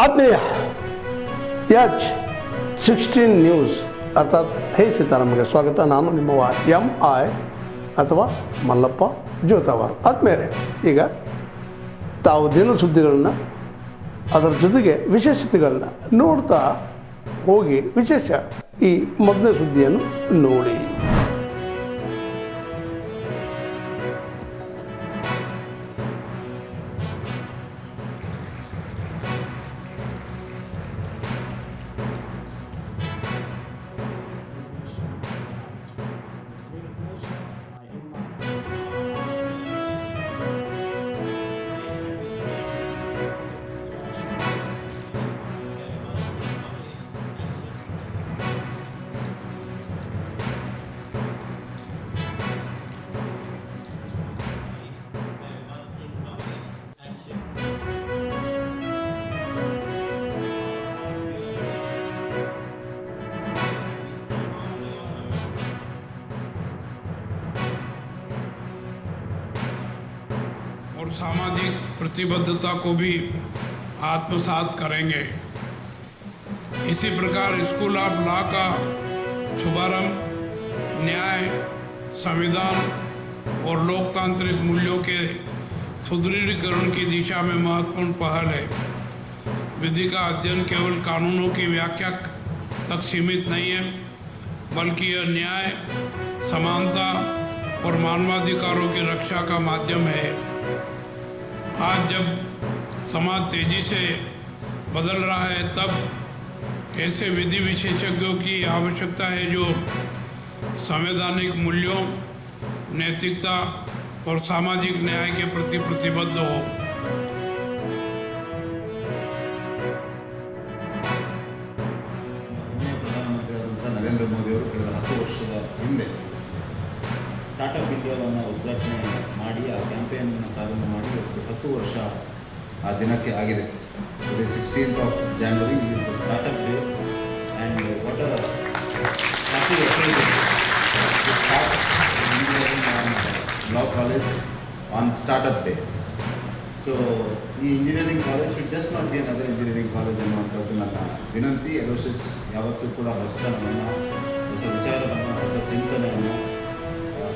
ಆತ್ಮೀಯ H16 news ಅರ್ಥಾತ್ ಹೇ ಸೀತಾರಾಮಗೆ ಸ್ವಾಗತ. ನಾನು ನಿಮ್ಮವ MI ಅಥವಾ ಮಲ್ಲಪ್ಪ ಜೋತಾವಾರ್. ಆದ್ಮೇಲೆ ಈಗ ತಾವು ದಿನ ಸುದ್ದಿಗಳನ್ನ ಅದರ ಜೊತೆಗೆ ವಿಶೇಷತೆಗಳನ್ನ ನೋಡ್ತಾ ಹೋಗಿ ವಿಶೇಷ ಈ ಮೊದಲನೇ ಸುದ್ದಿಯನ್ನು ನೋಡಿ. और सामाजिक प्रतिबद्धता को भी आत्मसात करेंगे. इसी प्रकार स्कूल ऑफ लॉ का शुभारंभ न्याय, संविधान और लोकतांत्रिक मूल्यों के सुदृढ़ीकरण की दिशा में महत्वपूर्ण पहल है. विधि का अध्ययन केवल कानूनों की व्याख्या तक सीमित नहीं है, बल्कि यह न्याय, समानता और मानवाधिकारों की रक्षा का माध्यम है. आज जब समाज तेजी से बदल रहा है, तब ऐसे विधि विशेषज्ञों की आवश्यकता है जो संवैधानिक मूल्यों, नैतिकता और सामाजिक न्याय के प्रति प्रतिबद्ध हो. ಪ್ರಧಾನಮಂತ್ರಿಯಾದಂಥ ನರೇಂದ್ರ ಮೋದಿ ಅವರು ಕಳೆದ 10 ವರ್ಷದ ಹಿಂದೆ ಸ್ಟಾರ್ಟಪ್ ಇಂಡಿಯಾವನ್ನು ಉದ್ಘಾಟನೆ ಮಾಡಿ ಆ ಕ್ಯಾಂಪೇನನ್ನು ಪ್ರಾರಂಭ ಮಾಡಿ 10 ವರ್ಷ ಆ ದಿನಕ್ಕೆ ಆಗಿದೆ. Today 16th of January is the startup day, and what a happy occasion to start engineering on law college on startup day. So ಈ engineering college should just not be another engineering college ಅನ್ನುವಂಥದ್ದು ನನ್ನ ವಿನಂತಿ. ಎಲೋಸಿಸ್ ಯಾವತ್ತೂ ಕೂಡ ಹೊಸತನವನ್ನು, ಹೊಸ ವಿಚಾರವನ್ನು, ಹೊಸ ಚಿಂತನೆಯನ್ನು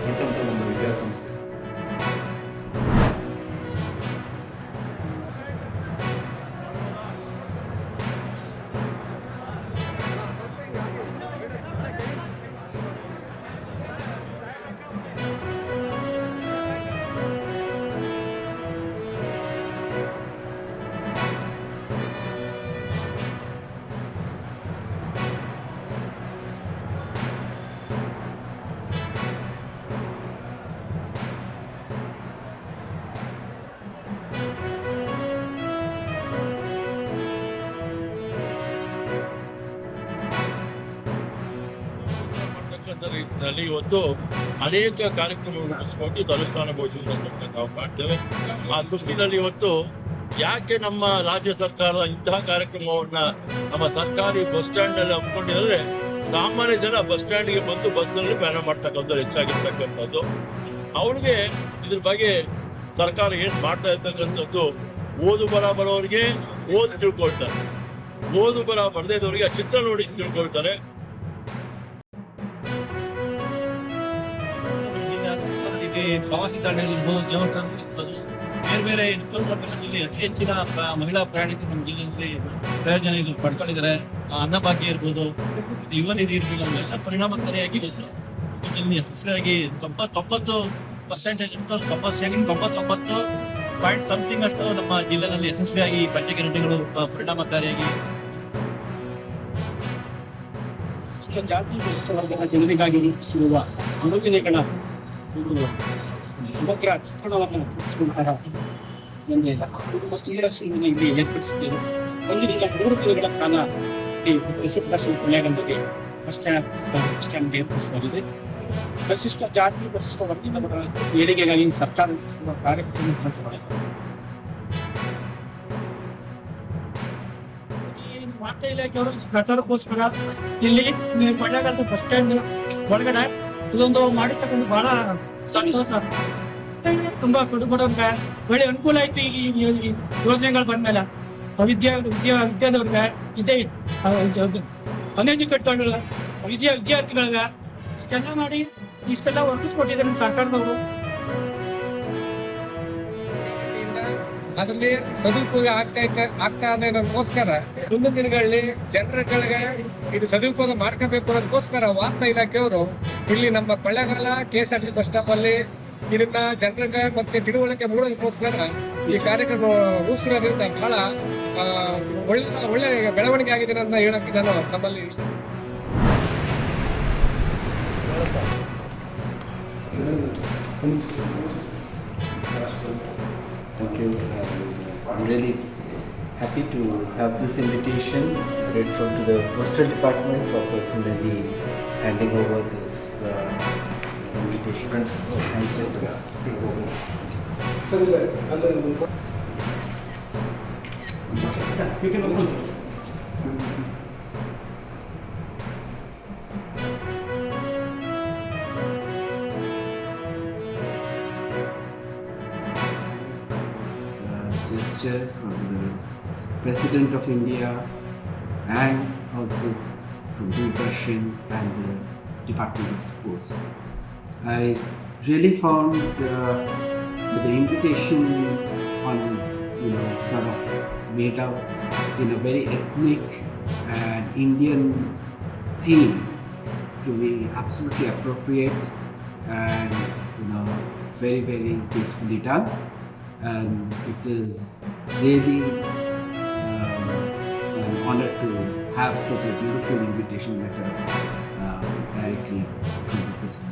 ಕೊಟ್ಟಂಥ ಒಂದು ವಿದ್ಯಾಸಂಸ್ಥೆ. ನಲ್ಲಿ ಇವತ್ತು ಅನೇಕ ಕಾರ್ಯಕ್ರಮಗಳು ರೂಪಿಸಿಕೊಂಡು ಅನುಷ್ಠಾನಗೊಳಿಸುವುದನ್ನು ನಾವು ಕಾಣ್ತೇವೆ. ಆ ದೃಷ್ಟಿನಲ್ಲಿ ಇವತ್ತು ಯಾಕೆ ನಮ್ಮ ರಾಜ್ಯ ಸರ್ಕಾರ ಇಂತಹ ಕಾರ್ಯಕ್ರಮವನ್ನ ನಮ್ಮ ಸರ್ಕಾರಿ ಬಸ್ ಸ್ಟ್ಯಾಂಡ್ ನಲ್ಲಿ ಹಮ್ಮಿಕೊಂಡಿದ್ರೆ ಸಾಮಾನ್ಯ ಜನ ಬಸ್ ಸ್ಟ್ಯಾಂಡ್ಗೆ ಬಂದು ಬಸ್ಸಲ್ಲಿ ಪ್ರಯಾಣ ಮಾಡ್ತಕ್ಕಂಥದ್ದು ಹೆಚ್ಚಾಗಿರ್ತಕ್ಕಂಥದ್ದು. ಅವ್ರಿಗೆ ಇದ್ರ ಬಗ್ಗೆ ಸರ್ಕಾರ ಏನ್ ಮಾಡ್ತಾ ಇರ್ತಕ್ಕಂಥದ್ದು, ಓದು ಬರ ಬರೋರಿಗೆ ಓದಿ ತಿಳ್ಕೊಳ್ತಾರೆ, ಓದು ಬರ ಬರದೇ ಇದ್ದವರಿಗೆ ಆ ಚಿತ್ರ ನೋಡಿ ತಿಳ್ಕೊಳ್ತಾರೆ. ಪ್ರವಾಸಿ ತಾಣಗಳಿರ್ಬೋದು, ದೇವಸ್ಥಾನ ಇರ್ಬೋದು, ಬೇರೆ ಬೇರೆ ಜಿಲ್ಲೆ ಅತಿ ಹೆಚ್ಚಿನ ಮಹಿಳಾ ಪ್ರಯಾಣಿಕರು ನಮ್ಮ ಜಿಲ್ಲೆಯಲ್ಲಿ ಪ್ರಯೋಜನ ಇದು ಪಡ್ಕೊಂಡಿದ್ದಾರೆ. ಅನ್ನಭಾಗ್ಯ ಇರ್ಬೋದು, ಯುವ ನಿಧಿ ಇರ್ಬೋದು, ಎಲ್ಲ ಪರಿಣಾಮಕಾರಿಯಾಗಿ ಜಿಲ್ಲೆ ಯಶಸ್ವಿಯಾಗಿ 99% 99 something ಅಷ್ಟು ನಮ್ಮ ಜಿಲ್ಲೆಯಲ್ಲಿ ಯಶಸ್ವಿಯಾಗಿ ಪಂಚಗ್ಯಾರಂಟಿಗಳು ಪರಿಣಾಮಕಾರಿಯಾಗಿ ಜಾತಿ ವರ್ಗದ ಜನರಿಗಾಗಿ ರೂಪಿಸಿರುವ ಯೋಜನೆಗಳ ಒಂದು ಸಮಗ್ರ ಚಿತ್ರಣವನ್ನು ತಿಳಿಸುವಂತಹ ಒಂದು ಪ್ರದರ್ಶನವನ್ನು ಇಲ್ಲಿ ಏರ್ಪಡಿಸಿದ್ದೇವೆ. ಒಂದಿನಿಂದ 3 ದಿನಗಳ ಕಾಲ ಈ ಪ್ರದರ್ಶನ ಕೊನೆಗೊಂಡಿದೆ. ಬಸ್ ಸ್ಟ್ಯಾಂಡ್ ಏರ್ಪಡಿಸಲಾಗಿದೆ. ಪರಿಶಿಷ್ಟ ಜಾತಿ, ಪರಿಶಿಷ್ಟ ವರ್ಗದವರ ಏಳಿಗೆಗಾಗಿ ಸರ್ಕಾರ ನಡೆಸುವ ಕಾರ್ಯಕ್ರಮ ವಾರ್ತಾ ಇಲಾಖೆಯವರು ಪ್ರಚಾರಕ್ಕೋಸ್ಕರ ಇಲ್ಲಿ ಕೊಳ್ಳೇಗಾಲದ ಬಸ್ ಸ್ಟ್ಯಾಂಡ್ ಒಳಗಡೆ ಇದೊಂದು ಮಾಡಿರ್ತಕ್ಕಂಥ ಬಹಳ ಸಂತೋಷ. ತುಂಬಾ ಬಡವರಿಗೆ ಒಳ್ಳೆ ಅನುಕೂಲ ಆಯ್ತು ಈ ಯೋಜನೆಗಳು ಬಂದ್ಮೇಲೆ. ವಿದ್ಯಾರ್ಥಿಗಳಿಗೆ ಅನ್ಎಜುಕೇಟೆಡ್ ವಿದ್ಯಾರ್ಥಿಗಳಿಗೆ ಇಷ್ಟೆಲ್ಲ ಮಾಡಿ ಇಷ್ಟೆಲ್ಲ ವರ್ತಿಸ್ಕೊಟ್ಟಿದ್ದಾರೆ ನಮ್ಮ ಸರ್ಕಾರದವರು. ಅದರಲ್ಲಿ ಸದುಪಯೋಗ ಆಗ್ತಾ ಅನ್ನೋದಕ್ಕೋಸ್ಕರ ಮುಂದಿನ ದಿನಗಳಲ್ಲಿ ಜನರುಗಳಿಗೆ ಇದು ಸದುಪಯೋಗ ಮಾಡ್ಕೋಬೇಕು ಅನ್ನೋದಕ್ಕೋಸ್ಕರ ವಾರ್ತಾ ಇಲಾಖೆಯವರು ಇಲ್ಲಿ ನಮ್ಮ ಕೊಳ್ಳೇಗಾಲ KSRTC ಬಸ್ ಸ್ಟಾಪ್ ಅಲ್ಲಿ ಇದನ್ನ ಜನರಿಗೆ ಮತ್ತೆ ತಿಳುವಳಿಕೆ ಮೂಡೋದಕ್ಕೋಸ್ಕರ ಈ ಕಾರ್ಯಕ್ರಮ ರೂಪಿಸಿರೋದ್ರಿಂದ ಬಹಳ ಒಳ್ಳೆ ಬೆಳವಣಿಗೆ ಆಗಿದೆ ಅಂತ ಹೇಳಕ್ಕೆ ನಾನು ನಮ್ಮಲ್ಲಿ ಇಷ್ಟ. Thank you. I'm really happy to have this invitation grateful to the Postal Department for personally handing over this invitation. Thank you. Gesture from the President of India and also from Doordarshan and the Department of Post. I really found the invitation on sort of made out in a very ethnic and Indian theme to be absolutely appropriate and very very peacefully done. And it is really an honor to have such a beautiful invitation letter directly from the President.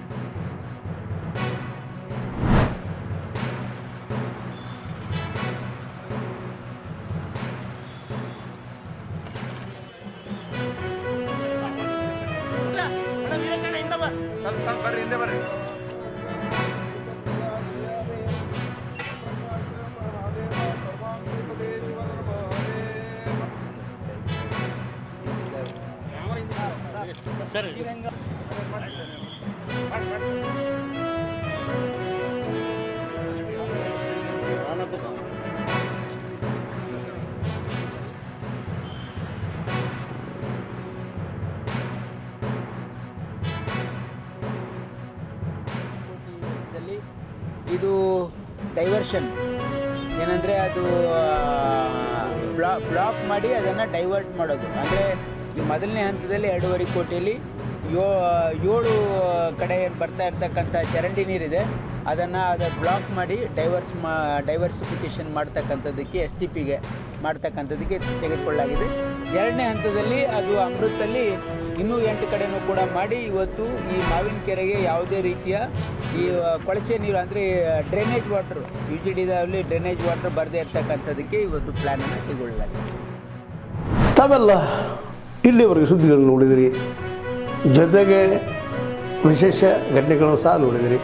ಇದು diversion ಏನಂದರೆ ಅದು block ಮಾಡಿ ಅದನ್ನು divert ಮಾಡೋದು. ಅಂದರೆ ಈ ಮೊದಲನೇ ಹಂತದಲ್ಲಿ 2.5 ಕೋಟಿಯಲ್ಲಿ 7 ಕಡೆ ಬರ್ತಾ ಇರ್ತಕ್ಕಂಥ ಚರಂಡಿ ನೀರಿದೆ, ಅದನ್ನು ಬ್ಲಾಕ್ ಮಾಡಿ ಡೈವರ್ಸಿಫಿಕೇಷನ್ ಮಾಡ್ತಕ್ಕಂಥದ್ದಕ್ಕೆ STPಗೆ ಮಾಡ್ತಕ್ಕಂಥದ್ದಕ್ಕೆ ತೆಗೆದುಕೊಳ್ಳಲಾಗಿದೆ. 2ನೇ ಹಂತದಲ್ಲಿ ಅದು ಅಮೃತಲ್ಲಿ ಇನ್ನೂ 8 ಕಡೆನೂ ಕೂಡ ಮಾಡಿ ಇವತ್ತು ಈ ಮಾವಿನ ಕೆರೆಗೆ ಯಾವುದೇ ರೀತಿಯ ಈ ಕೊಳಚೆ ನೀರು ಅಂದರೆ ಡ್ರೈನೇಜ್ ವಾಟರ್ UGDದಲ್ಲಿ ಡ್ರೈನೇಜ್ ವಾಟರ್ ಬರದೇ ಇರ್ತಕ್ಕಂಥದ್ದಕ್ಕೆ ಇವತ್ತು ಪ್ಲ್ಯಾನನ್ನು ಕೈಗೊಳ್ಳಲಾಗಿದೆ. ತಾವೆಲ್ಲ ಇಲ್ಲಿವರೆಗೆ ಸುದ್ದಿಗಳನ್ನು ನೋಡಿದಿರಿ, ಜೊತೆಗೆ ವಿಶೇಷ ಘಟನೆಗಳನ್ನು ಸಹ ನೋಡಿದಿರಿ.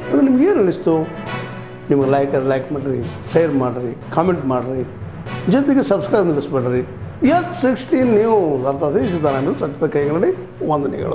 ಅದು ನಿಮಗೇನು ಅನ್ನಿಸ್ತು? ನಿಮಗೆ ಲೈಕ್ ಮಾಡಿರಿ, ಶೇರ್ ಮಾಡಿರಿ, ಕಾಮೆಂಟ್ ಮಾಡಿರಿ, ಜೊತೆಗೆ ಸಬ್ಸ್ಕ್ರೈಬ್ ನಿಲ್ಲಿಸ್ಬೇಡ್ರಿ. H16 ನ್ಯೂಸ್ ಅರ್ಥಾತ್ ಸತ್ಯದ ಕೈಗನ್ನಡಿ ವಂದನೆಗಳು.